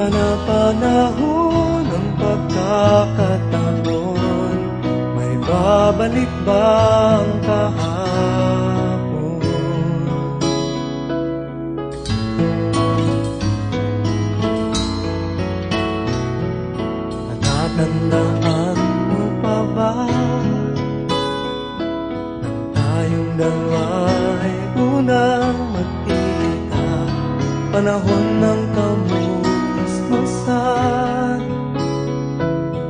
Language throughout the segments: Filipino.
Panapanahon ng pagkakataon, may babalik bang kahapon? Natatandaan mo pa ba nang tayong dalawa'y unang magkita? Panahon ng kamusmasan,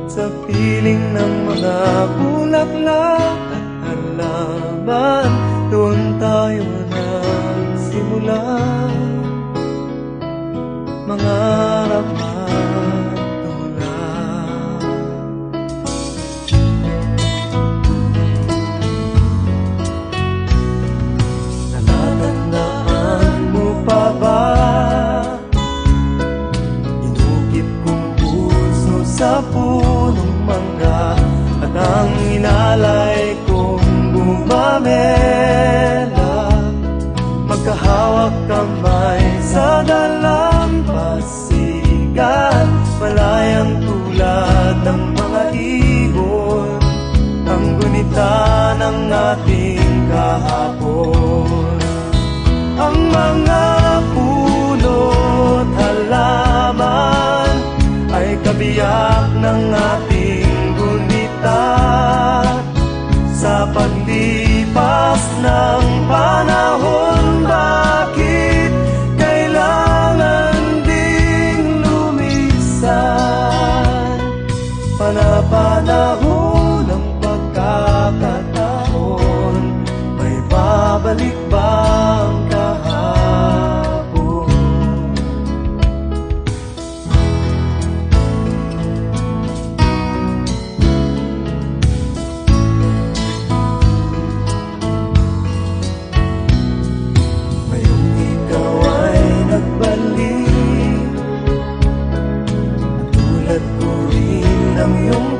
sa piling ng mga bulaklak at halaman, doon tayo nagsimula mangarap at tulad. Natatandaan mo pa ba sa punong mangga at ang inalay kong bumamela, magkahawak kamay sa dalampasigan, malayang tulad ng mga ibon, ang gunita ng ating kahapon. Ang mga puno't halaman ay kabiyak ng ating gunita. Sa paglipas ng panahon, bakit kailangan ding lumisan? Panapanahon ng pagkakataon, may babalik bang kahapon?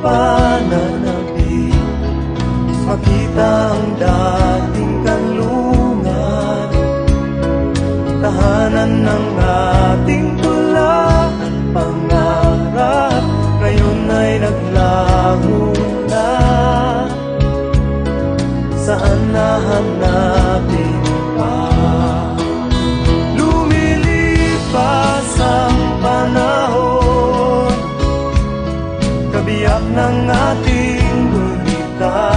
Pananabik, makita ang dating kanlungan, tahanan ng ating tula at pangarap, ngayon ay naglaho na. Saan nahanapin pa? Lumilipas ang panahon, kabiyak ng ating gunita.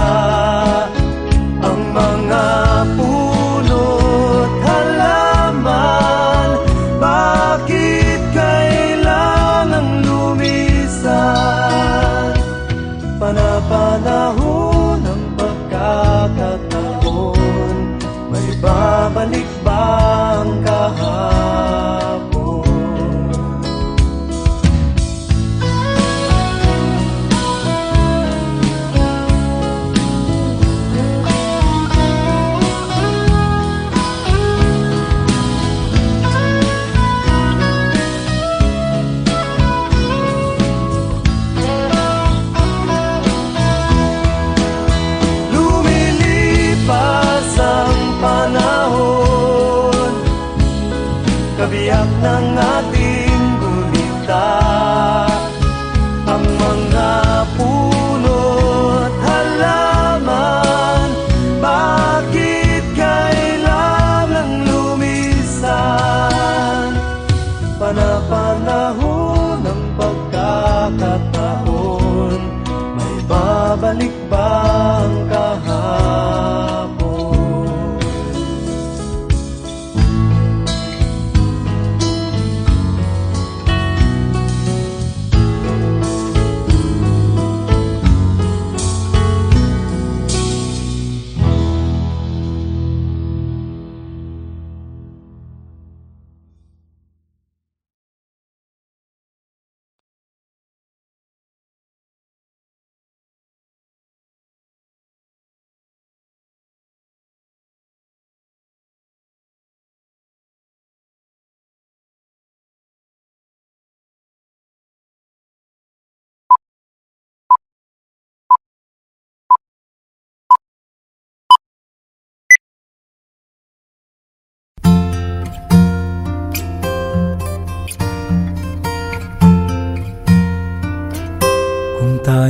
Ang mga puno't halaman, bakit kailangang lumisan? Panapanahon ng pagkakataon, may babalik bang kahapon? Kabiyak ng ating gunita, ang mga puno't halaman, bakit kailangang lumisan? Panapanahon ng pagkakataon, may babalik bang kahapon?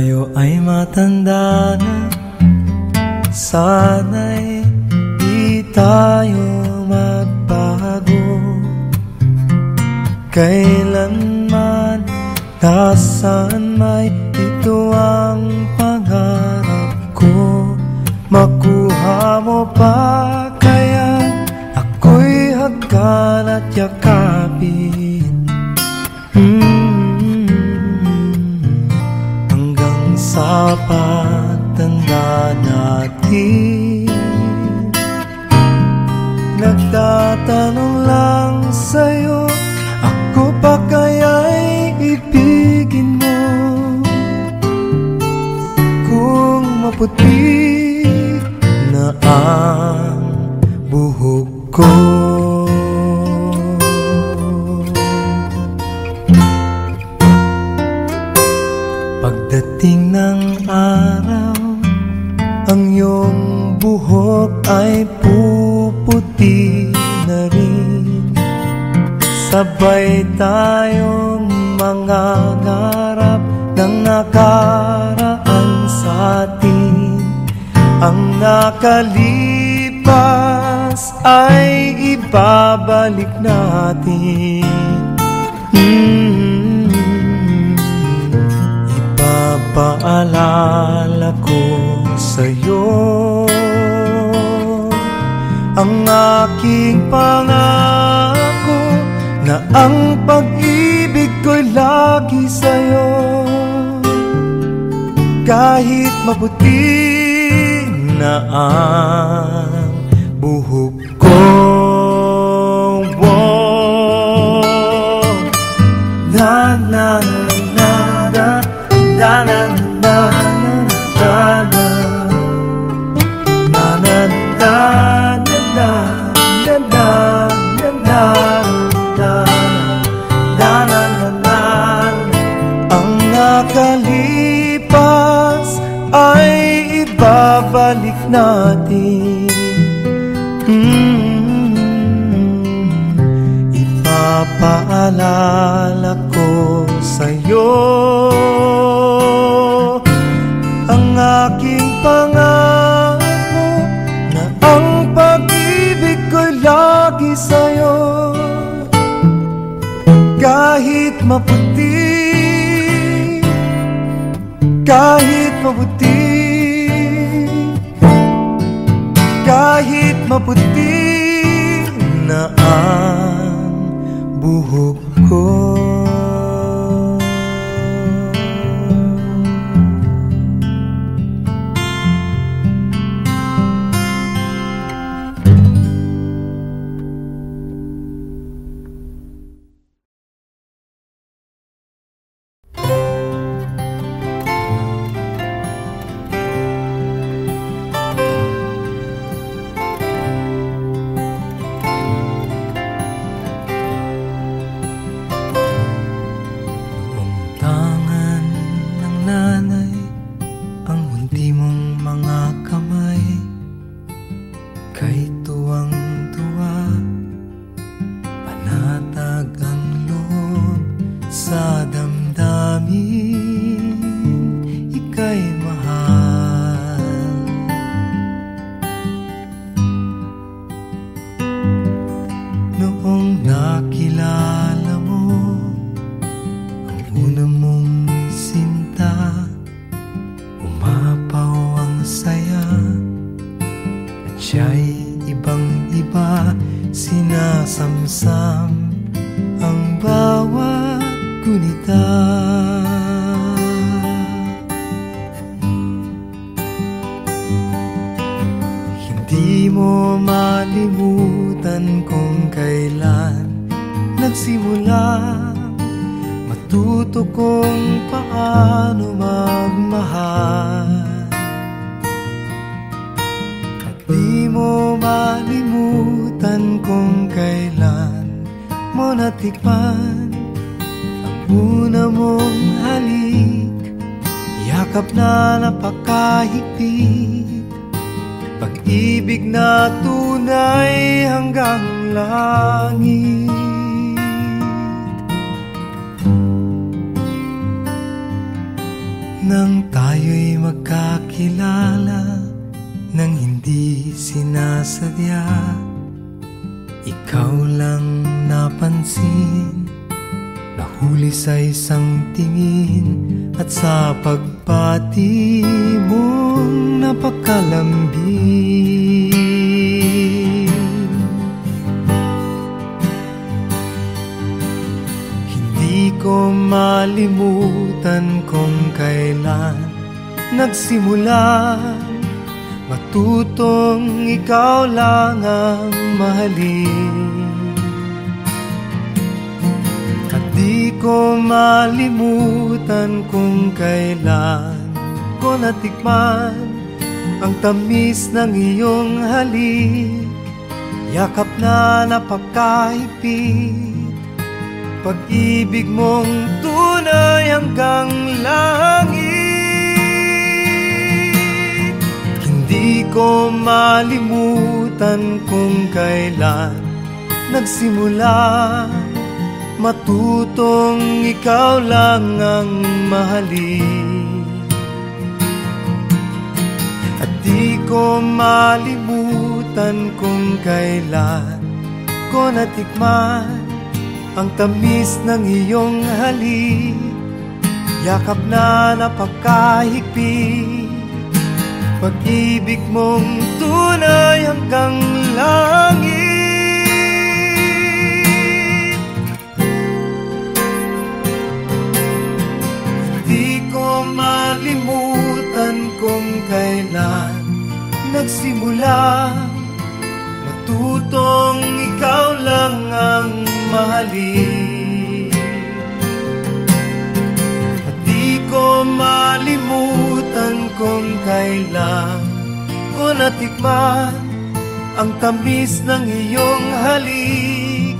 tayo ay matanda na, sana'y di tayo magbago. Kailanman, nasaan may ito ang pangarap ko. Makuha mo pa kaya ako'y hagkan at yakapin, hanggang sa pagtanda natin. Nagtatanong lang sa'yo, ako pa kaya'y ibigin mo? Kung maputi na ang buhok ko, pagdating ng araw, ang iyong buhok ay puputi na rin. Sabay tayong mangangarap ng nakaraan sa atin. Ang nakalipas ay ibabalik natin. Ipapaalala ko sa'yo ang aking pangako, na ang pag-ibig ko'y lagi sa'yo. Kahit maputi na ang buhok ko, na na na na na na na na na nakalipas ay ibabalik natin. Ipapaalala ko sa'yo ang aking pangako, na ang pag-ibig ko'y lagi sa'yo. Kahit maputi, kahit maputi, kahit maputi na ang buhok ko. Di mo malimutan kung kailan nagsimula, matuto kung paano magmahal. At di mo malimutan kung kailan mo natikman ang una mong halik, yakap na napakahigpit, pag-ibig na tunay hanggang langit. Nang tayo'y magkakilala, nang hindi sinasadya, ikaw lang napansin, nahuli sa isang tingin, at sa pagpati mong napakalambing. Hindi ko malimutan kung kailan nagsimula matutong ikaw lang ang mahalin. At di ko malimutan kung kailan ko natikman ang tamis ng iyong halik, yakap na napakahigpit, pag-ibig mong tunay hanggang langit. Di ko malimutan kung kailan nagsimula matutong ikaw lang ang mahalin. At di ko malimutan kung kailan ko natikman ang tamis ng iyong halik, yakap na napakahigpit, pag-ibig mong tunay hanggang langit. Di ko malimutan kung kailan nagsimula matutong ikaw lang ang mahalin. At di ko malimutan kung kailan ko natikman ang tamis ng iyong halik,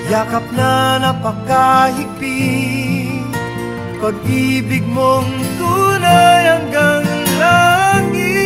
yakap na napakahigpit, pag-ibig mong tunay hanggang langit.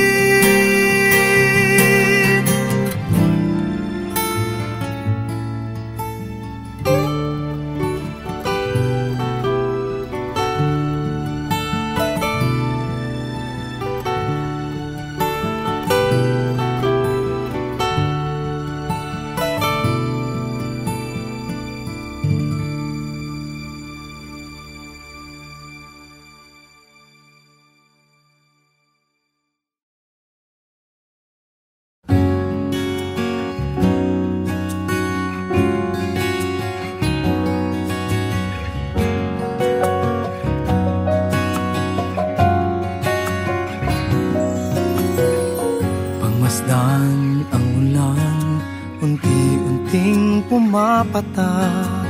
Pumapatak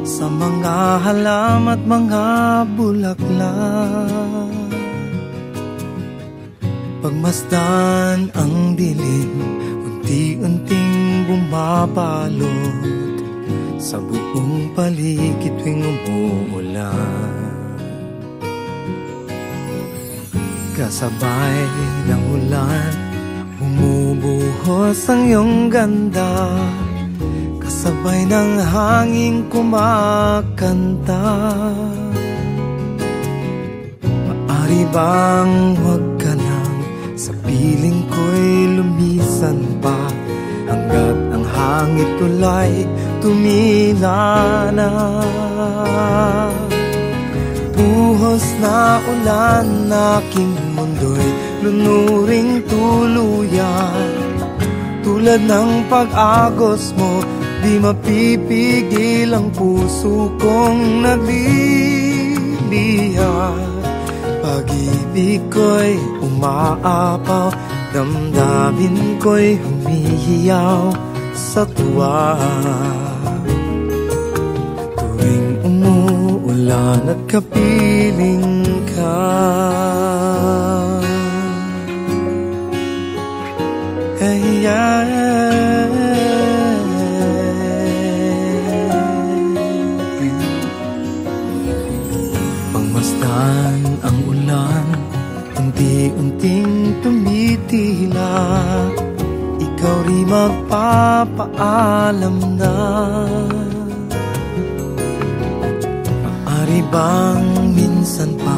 sa mga halam at mga bulaklak, pagmasdan ang dilim, unti-unting bumabalot sa buong paligid tuwing umuulan. Kasabay ng ulan, bumubuhos ang iyong ganda, kasabay ng hangin kumakanta. Maari bang huwag ka lang sa piling ko'y lumisan pa, hanggat ang hangin tulay tumila na. Buhos na ulan, aking mundo'y lunuring tuluyan, tulad ng pag-agos mo, di mapipigil ang puso kong nagliliha. Pag-ibig ko'y umaapaw, damdamin ko'y humihiyaw sa tuwa. Tuwing umuulan at kapiling ka, ay pagmasdan ang ulan, unti-unting tumitila, ikaw rin magpapaalam na. Maaari bang minsan pa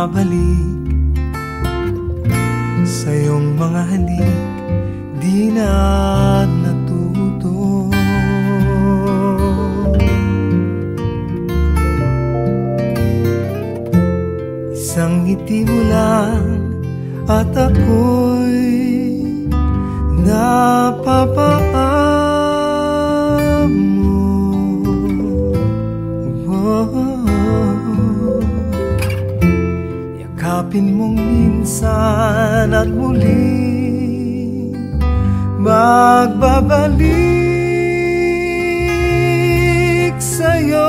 bumabalik sa iyong mga halik, di na natuto. Isang ngiti mo lang at ako'y napapaam mo. Yakapin mong minsan at muling magbabalik sa'yo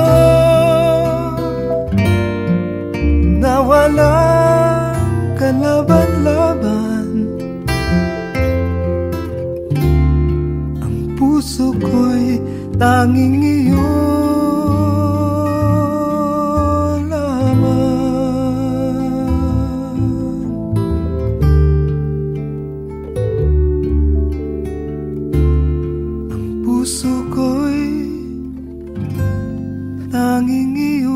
na walang kalaban-laban. Ang puso ko'y tanging iyo lamang. Ang puso ko'y tanging iyo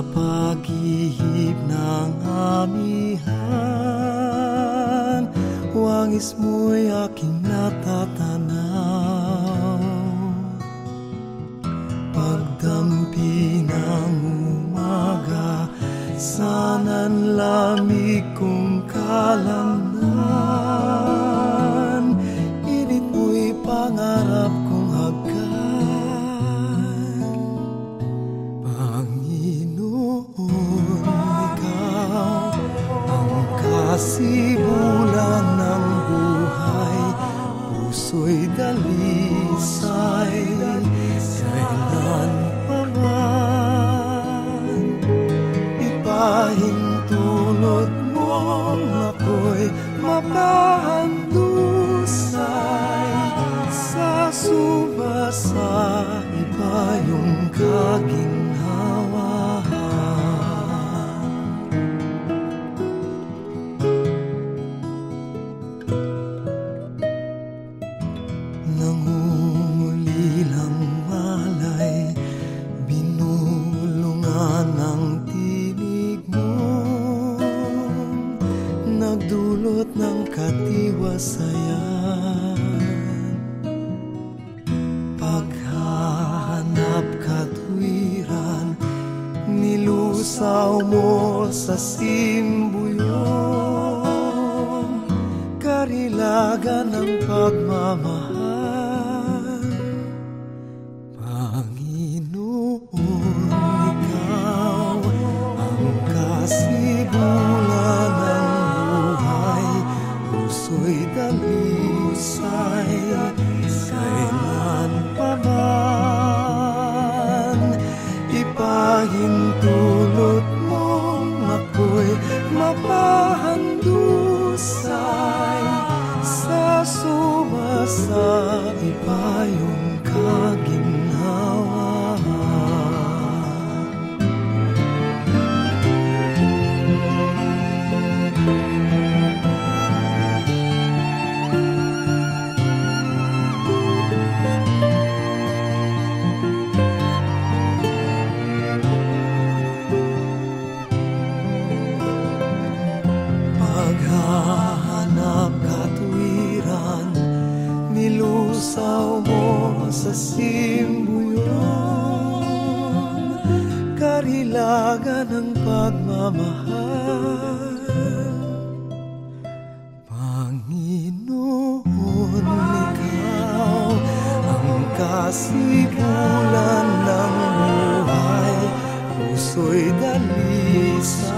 paghihip ng amihan. Wangis mo'y aking natatanaw. Pagdampi ng umaga, sana'y lamig kong kalamnan. Init mo'y pangarap kong hagkan. Kasibulan ng buhay, puso'y dalisay. Kailan pa man ipahintulot mong ako'y mapahandusay. Sa suba sa iba yung kaginhawa. Nagdulot ng katiwasayan. Paghahanap katwiran, nilusaw mo sa simbuyong karilagan ng pagmamahal. Panginoon, ikaw ang kasibulan ng puso'y dalisay. Kailan pa man ipahintulot mong ako'y mapahandusay. Sa suma sa iba yung kaginhawa. Paghahanap katwiran, nilusaw mo sa sibulan ng buhay, puso'y dalisay.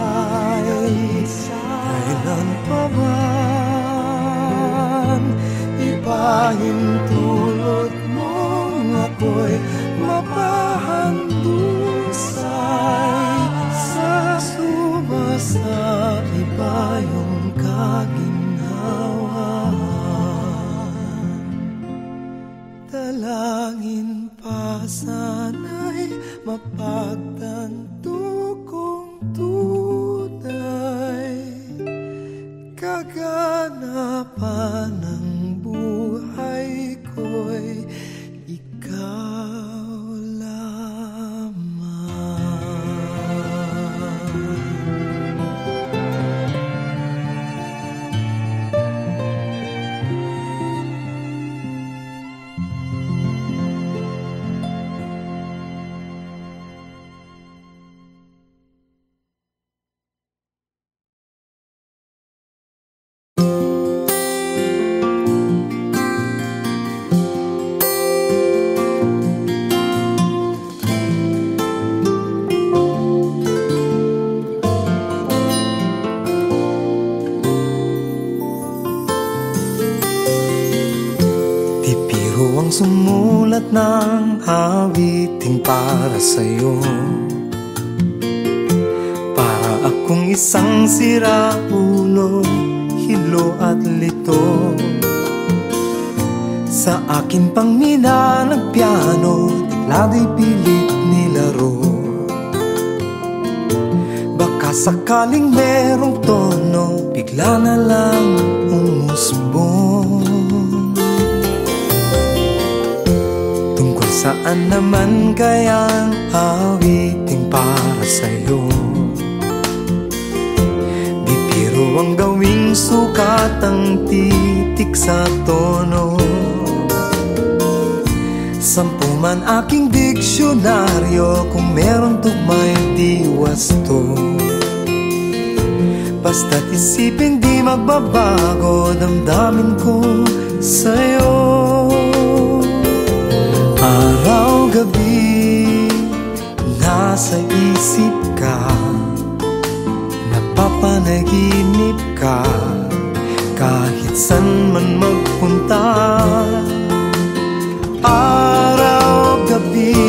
Kailan pa man ipahintulot mong ako'y mapahandusay sa sumasa iba yung kaginhawaan. Dalangin pa sana'y mapagtanto kong tunay, kaganapan ng buhay ko'y ikaw lamang. Sumulat ng awiting para sa'yo, para akong isang siraulo, hilo at lito. Sa akin pang mina ng piano, tiklado'y pilit nilaro. Baka sakaling merong tono, bigla na lang umusbong. Saan naman kayang awiting para sa'yo? Di biro ang gawing sukat ang titik sa tono. 10 man aking diksyonaryo, kung meron tugmay di wasto. Basta't isipin di magbabago, damdamin ko sa'yo. Araw-gabi, nasa isip ka, napapanaginip ka, kahit san man magpunta. Araw-gabi,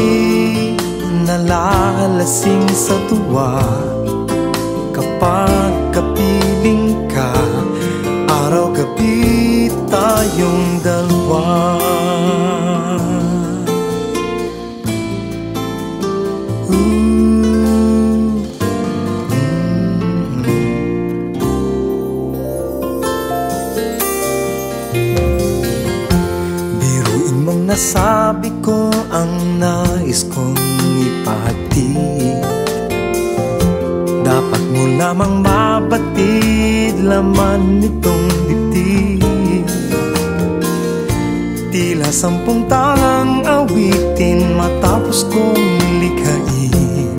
nalalasing sa tuwa, kapag kapiling ka. Araw-gabi, tayong dalawa. Nasabi ko ang nais kong ipahatid, dapat mo lamang mabatid laman nitong dibdib. Tila 10 tangang awitin matapos kong likhain.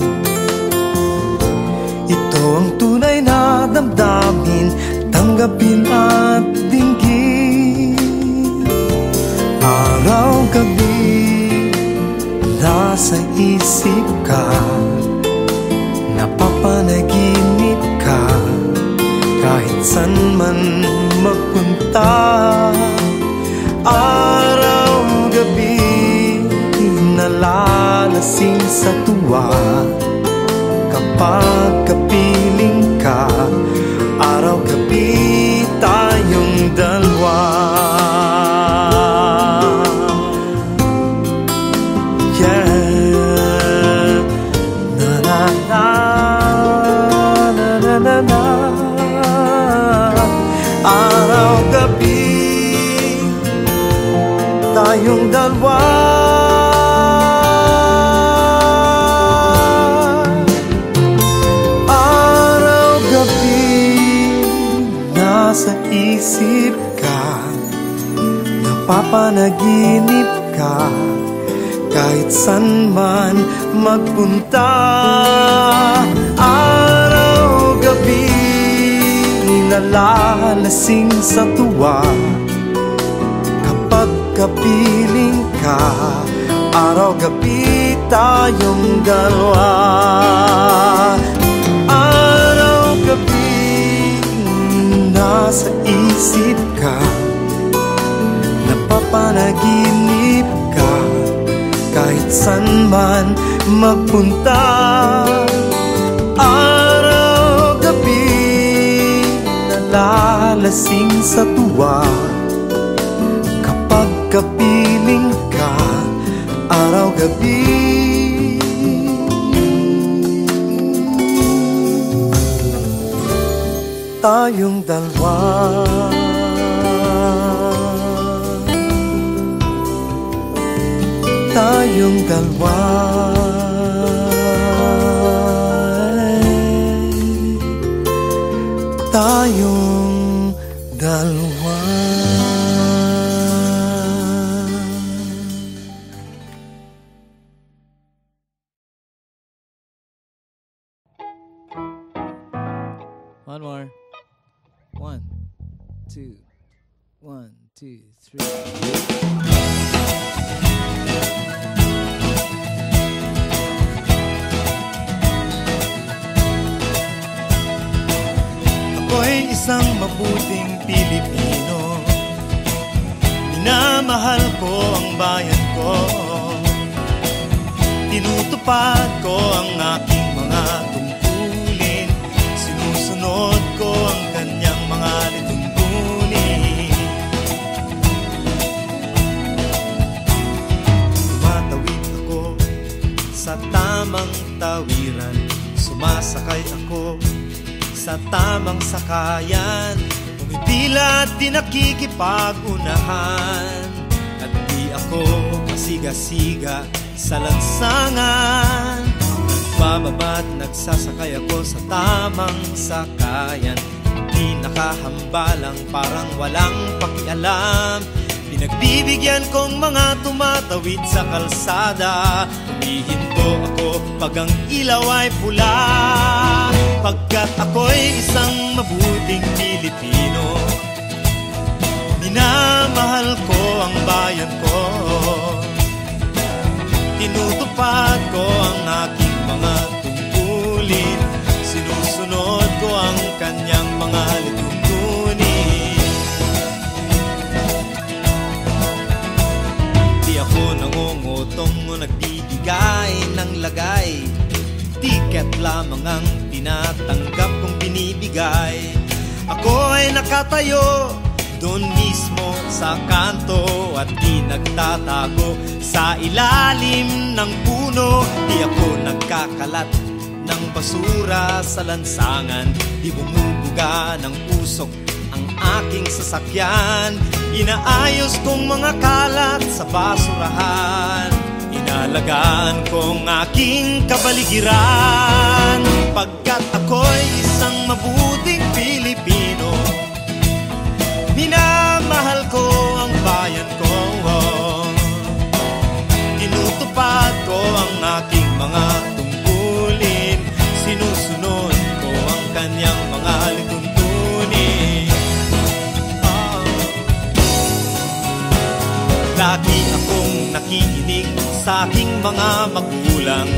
Ito ang tunay na damdamin, tanggapin at dinggin. Araw-gabi, nasa isip ka, napapanaginip ka, kahit san man magpunta. Araw-gabi, nalalasing sa tuwa, kapag kapiling ka. Araw-gabi, tayong dalawa. Araw-gabi, tayong dalawa. Araw-gabi, nasa isip ka, napapanaginip ka, kahit san man magpunta. Araw-gabi, nalalasing sa tuwa, kapag kapiling ka. Araw-gabi tayong dalawa. Araw-gabi nasa isip ka, napapanaginip ka, kahit saan man magpunta. Araw-gabi nalalasing sa tuwa, kapag kapiling ka. Araw-gabi tayong dalawa. Tayong dalawa. Tayong dalawa. One more. 1, 2, 1, 2, 3. Ako'y isang mabuting Pilipino, minamahal ko ang bayan ko, tinutupad ko ang aking mga tungkulin, sinusunod ko ang kanyang mga lituntunin. Tumatawid ako sa tamang tawiran, sumasakay ako sa tamang sakayan, pumipila at di nakikipag-unahan, at di ako masiga-siga sa lansangan. Nagbababa't nagsasakay ako sa tamang sakayan, di nakahambalang parang walang pakialam. Pinagbibigyan kong mga tumatawid sa kalsada, humihinto ako pag ang ilaw ay pula, pagkat ako'y isang mabuting Pilipino. Minamahal ko ang bayan ko, tinutupad ko ang aking mga tungkulin, sinusunod ko ang kanyang mga lituntunin. Di ako nangungutong o nagbibigay ng lagay, tiket lamang ang tinatanggap kong binibigay. Ako ay nakatayo doon mismo sa kanto at di nagtatago sa ilalim ng puno. Di ako nagkakalat ng basura sa lansangan, di bumubuga ng usok ang aking sasakyan. Inaayos kong mga kalat sa basurahan, inalagaan kong aking kapaligiran, pagkat ako'y isang mabuting Pilipino. Minamahal ko ang bayan ko, tinutupad ko ang aking mga tungkulin, sinusunod ko ang kanyang mga lituntunin. Lagi akong nakikinig sa aking mga magulang,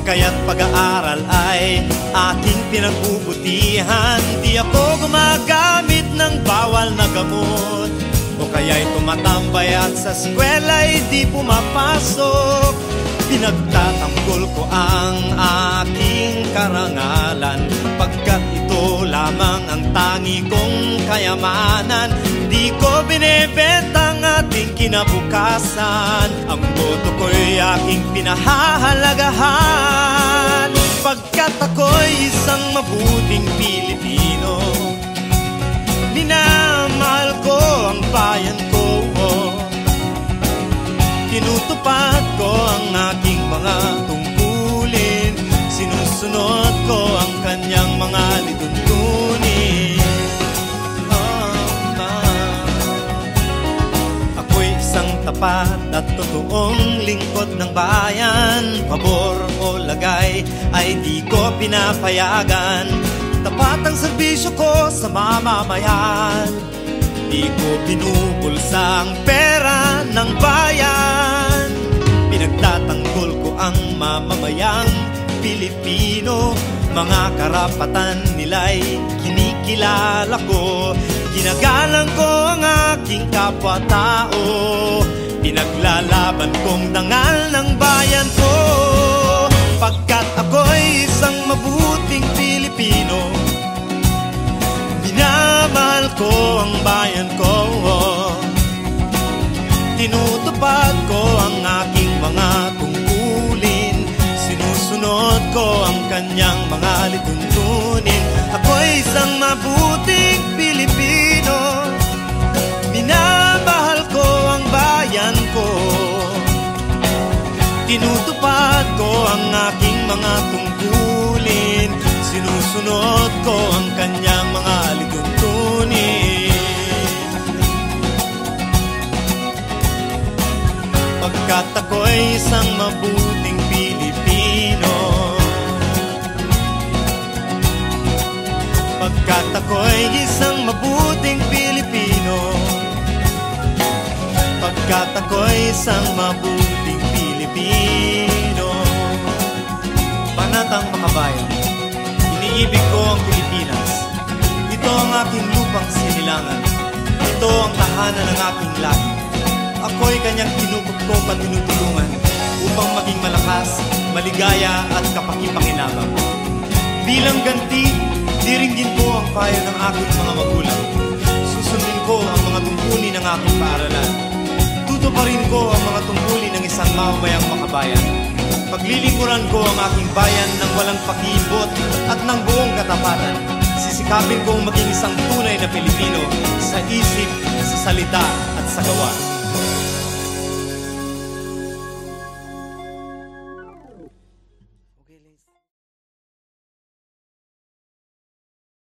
kaya't pag-aaral ay aking pinagbubutihan. Di ako gumagamit ng bawal na gamot, o kaya'y tumatambay at sa eskwela'y di pumapasok. Pinagtatanggol ko ang aking karangalan, pagkat ito lamang ang tangi kong kayamanan. Di ko binebenta ang ating kinabukasan, ang boto ko'y aking pinahahalagahan, pagkat ako'y isang mabuting Pilipino. Minamahal ko ang bayan ko, tinutupad ko ang aking mga tungkulin, sinusunod ko ang kanyang mga lituntunin. Ako'y isang tapat at totoong lingkod ng bayan, pabor o lagay ay di ko pinapayagan. Tapat ang serbisyo ko sa mamamayan, di ko binubulsa ang pera ng bayan. Itatanggol ko ang mamamayang Pilipino. Mga karapatan nila'y kinikilala ko. Ginagalang ko ang aking kapwa-tao. Pinaglalaban kong dangal ng bayan ko. Pagkat ako'y isang mabuting Pilipino, minamahal ko ang bayan ko. Tinutupad ko ang aking mga tungkulin. Sinusunod ko ang kanyang mga lituntunin. Ako'y isang mabuting Pilipino, minamahal ko ang bayan ko. Tinutupad ko ang aking mga tungkulin. Sinusunod ko ang kanyang mga lituntunin. Pagkat ako'y isang mabuting Pilipino, pagkat ako'y isang mabuting Pilipino, pagkat ako'y isang mabuting Pilipino. Banatang Makabayan, iniibig ko ang Pilipinas. Ito ang aking lupang sinilangan. Ito ang tahanan ng aking lahi. Ako'y kanyang kinukupkop at tinutulungan upang maging malakas, maligaya at kapakipakinabang. Bilang ganti, diringgin ko ang payo ng aking mga magulang. Susundin ko ang mga tungkulin ng aking paaralan. Tutuparin ko ang mga tungkulin ng isang mamamayang makabayan. Paglilingkuran ko ang aking bayan ng walang pakibot at ng buong katapatan. Sisikapin kong maging isang tunay na Pilipino sa isip, sa salita at sa gawa.